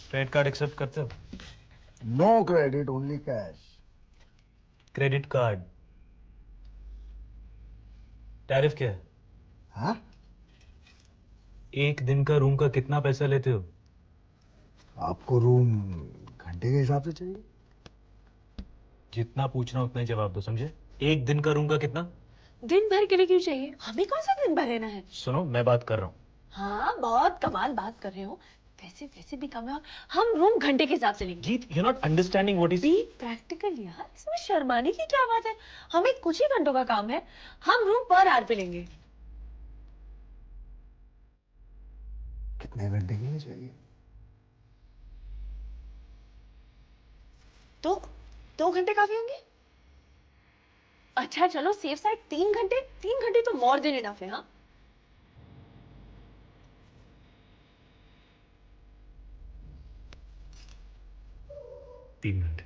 Credit card accept करते हो? No credit, only cash. Credit card. Tariff क्या है? हाँ? एक दिन का रूम का कितना पैसा लेते हो? आपको रूम घंटे के हिसाब से चाहिए? जितना पूछना उतना ही जवाब दो, समझे? एक दिन का रूम का कितना? दिन भर के लिए क्यों चाहिए? हमें कौन सा दिन भर रहना है? सुनो, मैं बात कर रहा हूँ। हाँ, बहुत कमाल बात कर रहे हो। वैसे वैसे भी कम है। हम रूम घंटे के हिसाब से लेंगे। गीत, you not understanding what is. Be practical यार, इसमें शर्माने की क्या बात है? हमें कुछ ही घंटों का काम है। हम रूम पर आवर पे लेंगे। कितने घंटे के लिए चाहिए? तो 2 घंटे काफी होंगे। अच्छा चलो सेफ साइड 3 घंटे। 3 घंटे तो मोर देन इनफ है। हाँ 3 घंटे।